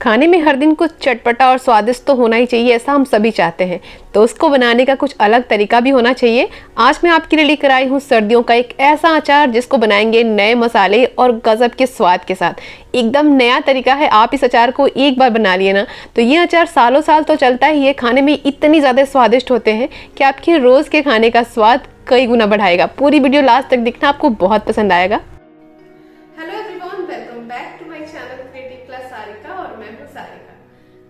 खाने में हर दिन कुछ चटपटा और स्वादिष्ट तो होना ही चाहिए, ऐसा हम सभी चाहते हैं। तो उसको बनाने का कुछ अलग तरीका भी होना चाहिए। आज मैं आपके लिए लेकर आई हूँ सर्दियों का एक ऐसा अचार जिसको बनाएंगे नए मसाले और गजब के स्वाद के साथ। एकदम नया तरीका है। आप इस अचार को एक बार बना लिए ना तो ये अचार सालों साल तो चलता ही है। खाने में इतनी ज़्यादा स्वादिष्ट होते हैं कि आपके रोज़ के खाने का स्वाद कई गुना बढ़ाएगा। पूरी वीडियो लास्ट तक देखना, आपको बहुत पसंद आएगा। Hello everyone, welcome back to my channel creative plus Sarika और मैं हूं सारिका।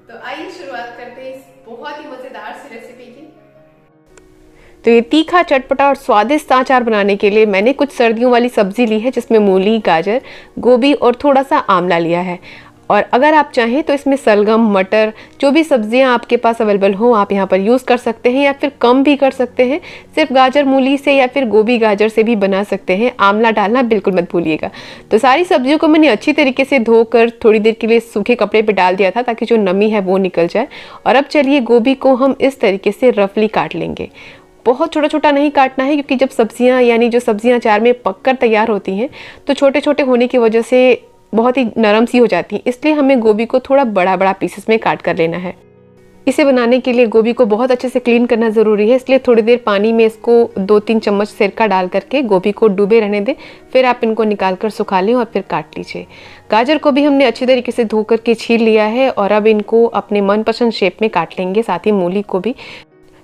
तो आइए शुरुआत करते हैं इस बहुत ही मजेदार सी रेसिपी की। तो ये तीखा, चटपटा और स्वादिष्ट अचार बनाने के लिए मैंने कुछ सर्दियों वाली सब्जी ली है जिसमें मूली, गाजर, गोभी और थोड़ा सा आंवला लिया है। और अगर आप चाहें तो इसमें सलगम, मटर, जो भी सब्जियां आपके पास अवेलेबल हो आप यहाँ पर यूज़ कर सकते हैं या फिर कम भी कर सकते हैं। सिर्फ गाजर मूली से या फिर गोभी गाजर से भी बना सकते हैं। आंवला डालना बिल्कुल मत भूलिएगा। तो सारी सब्जियों को मैंने अच्छी तरीके से धोकर थोड़ी देर के लिए सूखे कपड़े पर डाल दिया था ताकि जो नमी है वो निकल जाए। और अब चलिए गोभी को हम इस तरीके से रफली काट लेंगे। बहुत छोटा छोटा नहीं काटना है क्योंकि जब सब्जियां यानी जो सब्जियां अचार में पककर तैयार होती हैं तो छोटे छोटे होने की वजह से बहुत ही नरम सी हो जाती हैं। इसलिए हमें गोभी को थोड़ा बड़ा बड़ा पीसेस में काट कर लेना है। इसे बनाने के लिए गोभी को बहुत अच्छे से क्लीन करना ज़रूरी है, इसलिए थोड़ी देर पानी में इसको 2-3 चम्मच सिरका डाल करके गोभी को डूबे रहने दें। फिर आप इनको निकाल कर सुखा लें और फिर काट लीजिए। गाजर को भी हमने अच्छी तरीके से धो करके छील लिया है और अब इनको अपने मनपसंद शेप में काट लेंगे। साथ ही मूली को भी,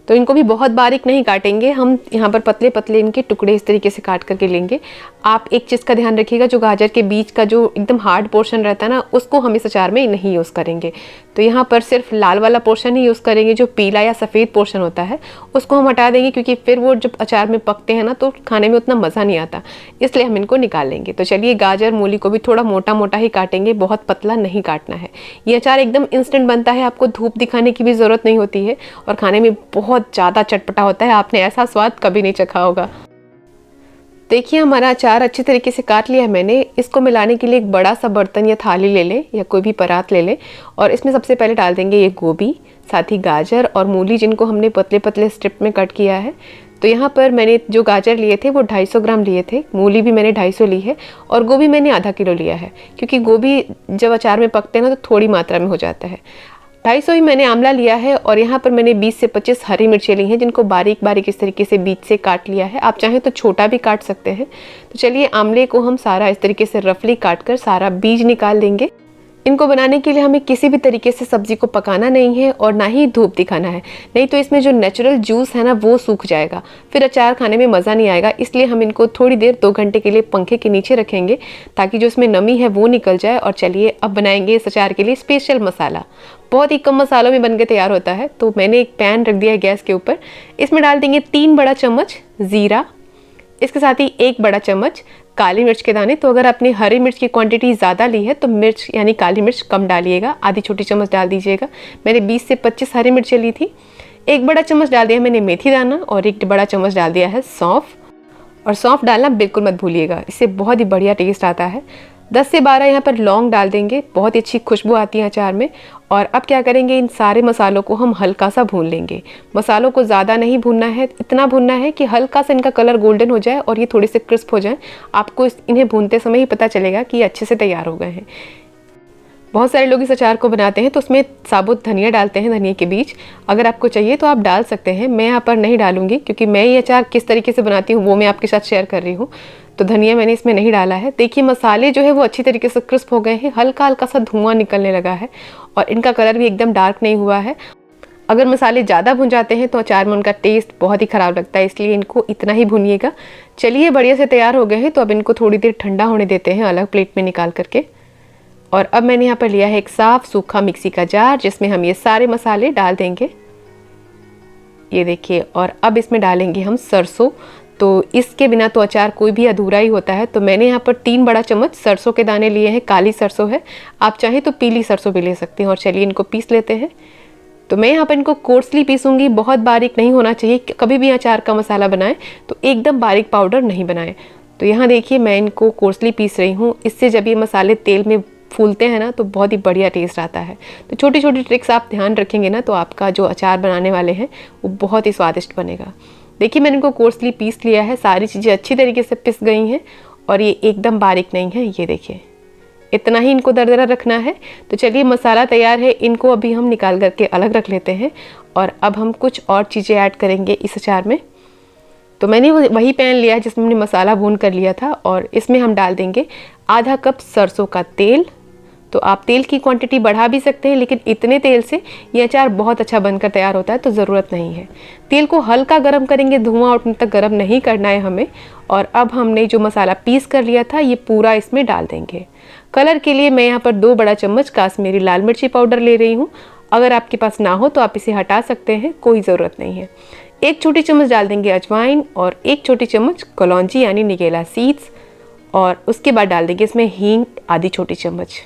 तो इनको भी बहुत बारीक नहीं काटेंगे, हम यहाँ पर पतले पतले इनके टुकड़े इस तरीके से काट करके लेंगे। आप एक चीज़ का ध्यान रखिएगा, जो गाजर के बीच का जो एकदम हार्ड पोर्शन रहता है ना उसको हम इस अचार में नहीं यूज़ करेंगे। तो यहाँ पर सिर्फ लाल वाला पोर्शन ही यूज़ करेंगे। जो पीला या सफ़ेद पोर्शन होता है उसको हम हटा देंगे क्योंकि फिर वो जब अचार में पकते हैं ना तो खाने में उतना मज़ा नहीं आता, इसलिए हम इनको निकाल लेंगे। तो चलिए गाजर मूली को भी थोड़ा मोटा मोटा ही काटेंगे, बहुत पतला नहीं काटना है। ये अचार एकदम इंस्टेंट बनता है, आपको धूप दिखाने की भी ज़रूरत नहीं होती है और खाने में बहुत ज़्यादा चटपटा होता है। आपने ऐसा स्वाद कभी नहीं चखा होगा। देखिए हमारा अचार अच्छी तरीके से काट लिया है मैंने। इसको मिलाने के लिए एक बड़ा सा बर्तन या थाली ले लें या कोई भी परात ले लें और इसमें सबसे पहले डाल देंगे ये गोभी, साथ ही गाजर और मूली जिनको हमने पतले पतले स्ट्रिप में कट किया है। तो यहाँ पर मैंने जो गाजर लिए थे वो 250 ग्राम लिए थे, मूली भी मैंने 250 ली है और गोभी मैंने आधा किलो लिया है क्योंकि गोभी जब अचार में पकते हैं ना तो थोड़ी मात्रा में हो जाता है। 250 ही मैंने आंवला लिया है और यहाँ पर मैंने 20 से 25 हरी मिर्चें ली हैं जिनको बारीक बारीक इस तरीके से बीच से काट लिया है। आप चाहें तो छोटा भी काट सकते हैं। तो चलिए आंवले को हम सारा इस तरीके से रफली काट कर सारा बीज निकाल देंगे। इनको बनाने के लिए हमें किसी भी तरीके से सब्जी को पकाना नहीं है और ना ही धूप दिखाना है, नहीं तो इसमें जो नेचुरल जूस है ना वो सूख जाएगा, फिर अचार खाने में मज़ा नहीं आएगा। इसलिए हम इनको थोड़ी देर 2 घंटे के लिए पंखे के नीचे रखेंगे ताकि जो इसमें नमी है वो निकल जाए। और चलिए अब बनाएंगे इस अचार के लिए स्पेशल मसाला। बहुत ही कम मसालों में बनके तैयार होता है। तो मैंने एक पैन रख दिया है गैस के ऊपर, इसमें डाल देंगे 3 बड़ा चम्मच ज़ीरा, इसके साथ ही 1 बड़ा चम्मच काली मिर्च के दाने। तो अगर आपने हरी मिर्च की क्वांटिटी ज़्यादा ली है तो मिर्च यानी काली मिर्च कम डालिएगा, आधी छोटी चम्मच डाल दीजिएगा। मैंने 20 से 25 हरी मिर्चें ली थी। 1 बड़ा चम्मच डाल दिया मैंने मेथी दाना और 1 बड़ा चम्मच डाल दिया है सौंफ। और सौंफ डालना बिल्कुल मत भूलिएगा, इससे बहुत ही बढ़िया टेस्ट आता है। 10 से 12 यहाँ पर लौंग डाल देंगे, बहुत ही अच्छी खुशबू आती है अचार में। और अब क्या करेंगे, इन सारे मसालों को हम हल्का सा भून लेंगे। मसालों को ज़्यादा नहीं भूनना है, इतना भूनना है कि हल्का सा इनका कलर गोल्डन हो जाए और ये थोड़े से क्रिस्प हो जाए। आपको इन्हें भूनते समय ही पता चलेगा कि ये अच्छे से तैयार हो गए हैं। बहुत सारे लोग इस अचार को बनाते हैं तो उसमें साबुत धनिया डालते हैं, धनिया के बीज। अगर आपको चाहिए तो आप डाल सकते हैं, मैं यहाँ पर नहीं डालूंगी क्योंकि मैं ये अचार किस तरीके से बनाती हूँ वो मैं आपके साथ शेयर कर रही हूँ। तो धनिया मैंने इसमें नहीं डाला है। देखिए मसाले जो है वो अच्छी तरीके से क्रिस्प हो गए हैं, हल्का हल्का सा धुआं निकलने लगा है और इनका कलर भी एकदम डार्क नहीं हुआ है। अगर मसाले ज़्यादा भुन जाते हैं तो अचार में उनका टेस्ट बहुत ही ख़राब लगता है, इसलिए इनको इतना ही भुनिएगा। चलिए बढ़िया से तैयार हो गए हैं, तो अब इनको थोड़ी देर ठंडा होने देते हैं अलग प्लेट में निकाल करके। और अब मैंने यहाँ पर लिया है एक साफ सूखा मिक्सी का जार जिसमें हम ये सारे मसाले डाल देंगे। ये देखिए, और अब इसमें डालेंगे हम सरसों। तो इसके बिना तो अचार कोई भी अधूरा ही होता है। तो मैंने यहाँ पर 3 बड़ा चम्मच सरसों के दाने लिए हैं, काली सरसों है, आप चाहें तो पीली सरसों भी ले सकते हैं। और चलिए इनको पीस लेते हैं। तो मैं यहाँ पर इनको कोर्सली पीसूंगी, बहुत बारीक नहीं होना चाहिए। कभी भी अचार का मसाला बनाएं तो एकदम बारीक पाउडर नहीं बनाएं। तो यहाँ देखिए मैं इनको कोर्सली पीस रही हूँ, इससे जब ये मसाले तेल में फूलते हैं ना तो बहुत ही बढ़िया टेस्ट आता है। तो छोटी छोटी ट्रिक्स आप ध्यान रखेंगे ना तो आपका जो अचार बनाने वाले हैं वो बहुत ही स्वादिष्ट बनेगा। देखिए मैंने इनको कोर्सली पीस लिया है, सारी चीज़ें अच्छी तरीके से पिस गई हैं और ये एकदम बारीक नहीं है। ये देखिए इतना ही इनको दरदरा रखना है। तो चलिए मसाला तैयार है, इनको अभी हम निकाल करके अलग रख लेते हैं। और अब हम कुछ और चीज़ें ऐड करेंगे इस अचार में। तो मैंने वही पैन लिया है जिसमें हमने मसाला भून कर लिया था, और इसमें हम डाल देंगे आधा कप सरसों का तेल। तो आप तेल की क्वांटिटी बढ़ा भी सकते हैं, लेकिन इतने तेल से ये अचार बहुत अच्छा बनकर तैयार होता है, तो ज़रूरत नहीं है। तेल को हल्का गर्म करेंगे, धुआं उठने तक गर्म नहीं करना है हमें। और अब हमने जो मसाला पीस कर लिया था ये पूरा इसमें डाल देंगे। कलर के लिए मैं यहाँ पर 2 बड़ा चम्मच काश्मीरी लाल मिर्ची पाउडर ले रही हूँ। अगर आपके पास ना हो तो आप इसे हटा सकते हैं, कोई ज़रूरत नहीं है। 1 छोटी चम्मच डाल देंगे अजवाइन, और 1 छोटी चम्मच कलौंजी यानी निगेला सीड्स, और उसके बाद डाल देंगे इसमें हींग आधी छोटी चम्मच।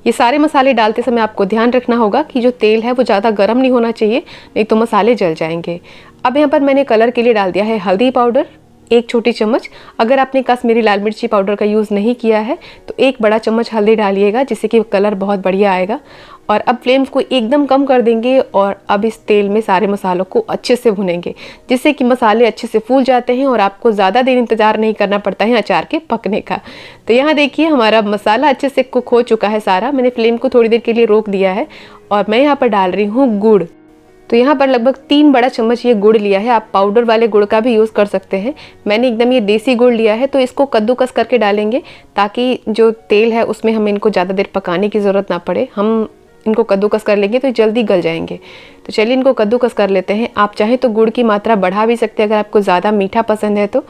ये सारे मसाले डालते समय आपको ध्यान रखना होगा कि जो तेल है वो ज़्यादा गर्म नहीं होना चाहिए, नहीं तो मसाले जल जाएंगे। अब यहाँ पर मैंने कलर के लिए डाल दिया है हल्दी पाउडर 1 छोटी चम्मच। अगर आपने कश्मीरी लाल मिर्ची पाउडर का यूज़ नहीं किया है तो 1 बड़ा चम्मच हल्दी डालिएगा, जिससे कि कलर बहुत बढ़िया आएगा। और अब फ्लेम को एकदम कम कर देंगे, और अब इस तेल में सारे मसालों को अच्छे से भुनेंगे, जिससे कि मसाले अच्छे से फूल जाते हैं और आपको ज़्यादा देर इंतज़ार नहीं करना पड़ता है अचार के पकने का। तो यहाँ देखिए हमारा मसाला अच्छे से कुक हो चुका है सारा। मैंने फ्लेम को थोड़ी देर के लिए रोक दिया है, और मैं यहाँ पर डाल रही हूँ गुड़। तो यहाँ पर लगभग 3 बड़ा चम्मच ये गुड़ लिया है। आप पाउडर वाले गुड़ का भी यूज़ कर सकते हैं। मैंने एकदम ये देसी गुड़ लिया है, तो इसको कद्दूकस करके डालेंगे, ताकि जो तेल है उसमें हमें इनको ज़्यादा देर पकाने की ज़रूरत ना पड़े। हम इनको कद्दूकस कर लेंगे तो जल्दी गल जाएंगे। तो चलिए इनको कद्दूकस कर लेते हैं। आप चाहें तो गुड़ की मात्रा बढ़ा भी सकते हैं अगर आपको ज़्यादा मीठा पसंद है तो।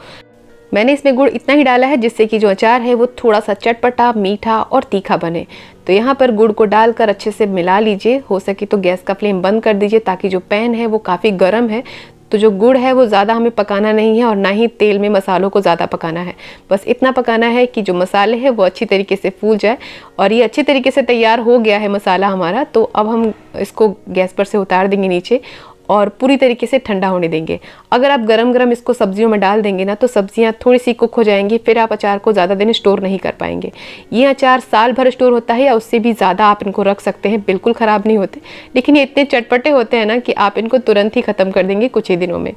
मैंने इसमें गुड़ इतना ही डाला है जिससे कि जो अचार है वो थोड़ा सा चटपटा, मीठा और तीखा बने। तो यहाँ पर गुड़ को डालकर अच्छे से मिला लीजिए। हो सके तो गैस का फ्लेम बंद कर दीजिए, ताकि जो पैन है वो काफ़ी गर्म है, तो जो गुड़ है वो ज़्यादा हमें पकाना नहीं है, और ना ही तेल में मसालों को ज़्यादा पकाना है। बस इतना पकाना है कि जो मसाले हैं वो अच्छी तरीके से फूल जाए। और ये अच्छी तरीके से तैयार हो गया है मसाला हमारा। तो अब हम इसको गैस पर से उतार देंगे नीचे, और पूरी तरीके से ठंडा होने देंगे। अगर आप गरम गरम इसको सब्जियों में डाल देंगे ना, तो सब्जियां थोड़ी सी कुक हो जाएंगी, फिर आप अचार को ज़्यादा दिन स्टोर नहीं कर पाएंगे। ये अचार साल भर स्टोर होता है, या उससे भी ज़्यादा आप इनको रख सकते हैं, बिल्कुल ख़राब नहीं होते। लेकिन ये इतने चटपटे होते हैं ना कि आप इनको तुरंत ही ख़त्म कर देंगे कुछ ही दिनों में।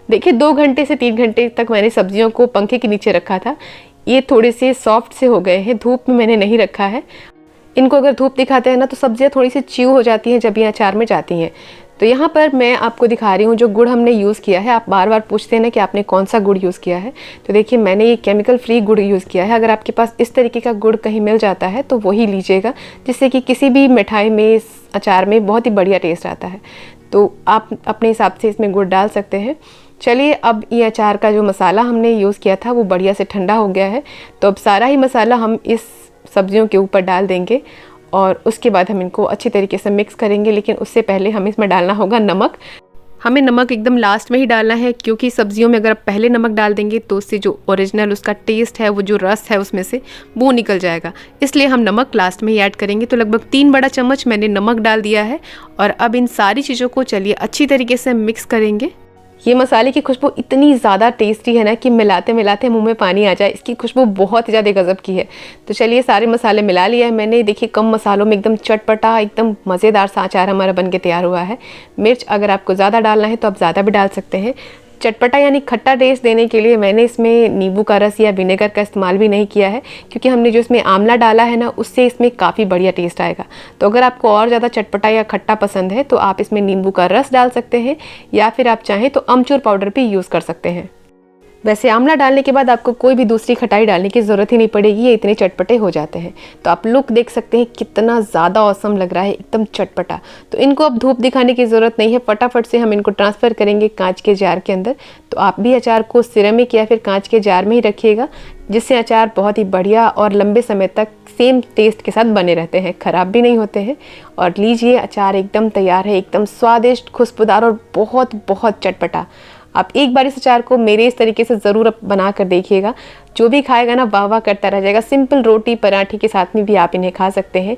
देखिए 2 घंटे से 3 घंटे तक मैंने सब्जियों को पंखे के नीचे रखा था। ये थोड़े से सॉफ्ट से हो गए हैं, धूप में मैंने नहीं रखा है। इनको अगर धूप दिखाते हैं ना तो सब्जियाँ थोड़ी सी च्यू हो जाती हैं जब ये अचार में जाती हैं। तो यहाँ पर मैं आपको दिखा रही हूँ जो गुड़ हमने यूज़ किया है। आप बार बार पूछते हैं ना कि आपने कौन सा गुड़ यूज़ किया है, तो देखिए मैंने ये केमिकल फ्री गुड़ यूज़ किया है। अगर आपके पास इस तरीके का गुड़ कहीं मिल जाता है तो वही लीजिएगा, जिससे कि किसी भी मिठाई में, अचार में बहुत ही बढ़िया टेस्ट आता है। तो आप अपने हिसाब से इसमें गुड़ डाल सकते हैं। चलिए अब ये अचार का जो मसाला हमने यूज़ किया था वो बढ़िया से ठंडा हो गया है। तो अब सारा ही मसाला हम इस सब्जियों के ऊपर डाल देंगे, और उसके बाद हम इनको अच्छी तरीके से मिक्स करेंगे। लेकिन उससे पहले हमें इसमें डालना होगा नमक। हमें नमक एकदम लास्ट में ही डालना है, क्योंकि सब्जियों में अगर आप पहले नमक डाल देंगे तो उससे जो ओरिजिनल उसका टेस्ट है, वो जो रस है उसमें से वो निकल जाएगा। इसलिए हम नमक लास्ट में ही ऐड करेंगे। तो लगभग 3 बड़ा चम्मच मैंने नमक डाल दिया है, और अब इन सारी चीज़ों को चलिए अच्छी तरीके से मिक्स करेंगे। ये मसाले की खुशबू इतनी ज़्यादा टेस्टी है ना कि मिलाते मिलाते मुंह में पानी आ जाए। इसकी खुशबू बहुत ही ज़्यादा गजब की है। तो चलिए सारे मसाले मिला लिया है मैंने। देखिए कम मसालों में एकदम चटपटा, एकदम मज़ेदार सा अचार हमारा बन के तैयार हुआ है। मिर्च अगर आपको ज़्यादा डालना है तो आप ज़्यादा भी डाल सकते हैं। चटपटा यानी खट्टा टेस्ट देने के लिए मैंने इसमें नींबू का रस या विनेगर का इस्तेमाल भी नहीं किया है, क्योंकि हमने जो इसमें आंवला डाला है ना, उससे इसमें काफ़ी बढ़िया टेस्ट आएगा। तो अगर आपको और ज़्यादा चटपटा या खट्टा पसंद है तो आप इसमें नींबू का रस डाल सकते हैं, या फिर आप चाहें तो अमचूर पाउडर भी यूज़ कर सकते हैं। वैसे आंवला डालने के बाद आपको कोई भी दूसरी खटाई डालने की ज़रूरत ही नहीं पड़ेगी, ये इतने चटपटे हो जाते हैं। तो आप लुक देख सकते हैं कितना ज़्यादा औसम लग रहा है, एकदम चटपटा। तो इनको अब धूप दिखाने की ज़रूरत नहीं है, फटाफट से हम इनको ट्रांसफ़र करेंगे कांच के जार के अंदर। तो आप भी अचार को सिरेमिक या फिर कांच के जार में ही रखिएगा, जिससे अचार बहुत ही बढ़िया और लंबे समय तक सेम टेस्ट के साथ बने रहते हैं, ख़राब भी नहीं होते हैं। और लीजिए अचार एकदम तैयार है, एकदम स्वादिष्ट, खुशबूदार और बहुत बहुत चटपटा। आप एक बार इस अचार को मेरे इस तरीके से ज़रूर बना कर देखिएगा। जो भी खाएगा ना वाह वाह करता रह जाएगा। सिंपल रोटी पराठे के साथ में भी आप इन्हें खा सकते हैं।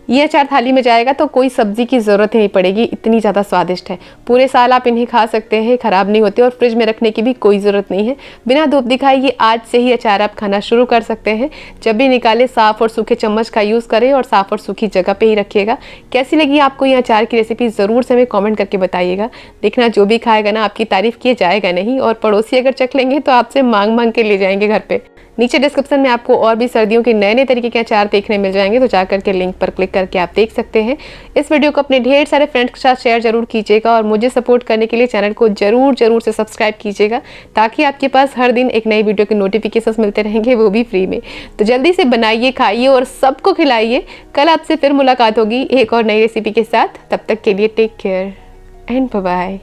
ये अचार थाली में जाएगा तो कोई सब्जी की ज़रूरत ही नहीं पड़ेगी, इतनी ज़्यादा स्वादिष्ट है। पूरे साल आप इन्हें खा सकते हैं, ख़राब नहीं होते, और फ्रिज में रखने की भी कोई ज़रूरत नहीं है। बिना धूप दिखाए ये आज से ही अचार आप खाना शुरू कर सकते हैं। जब भी निकालें साफ़ और सूखे चम्मच का यूज़ करें, और साफ़ और सूखी जगह पे ही रखिएगा। कैसी लगी आपको ये अचार की रेसिपी ज़रूर से हमें कॉमेंट करके बताइएगा। देखना जो भी खाएगा ना आपकी तारीफ़ किए जाएगा नहीं, और पड़ोसी अगर चख लेंगे तो आपसे मांग मांग के ले जाएंगे घर पर। नीचे डिस्क्रिप्शन में आपको और भी सर्दियों के नए नए तरीके के अचार देखने मिल जाएंगे, तो जाकर के लिंक पर क्लिक करके आप देख सकते हैं। इस वीडियो को अपने ढेर सारे फ्रेंड्स के साथ शेयर जरूर कीजिएगा और मुझे सपोर्ट करने के लिए चैनल को जरूर से सब्सक्राइब कीजिएगा, ताकि आपके पास हर दिन एक नई वीडियो के नोटिफिकेशन मिलते रहेंगे, वो भी फ्री में। तो जल्दी से बनाइए, खाइए और सबको खिलाइए। कल आपसे फिर मुलाकात होगी एक और नई रेसिपी के साथ। तब तक के लिए take care and bye bye.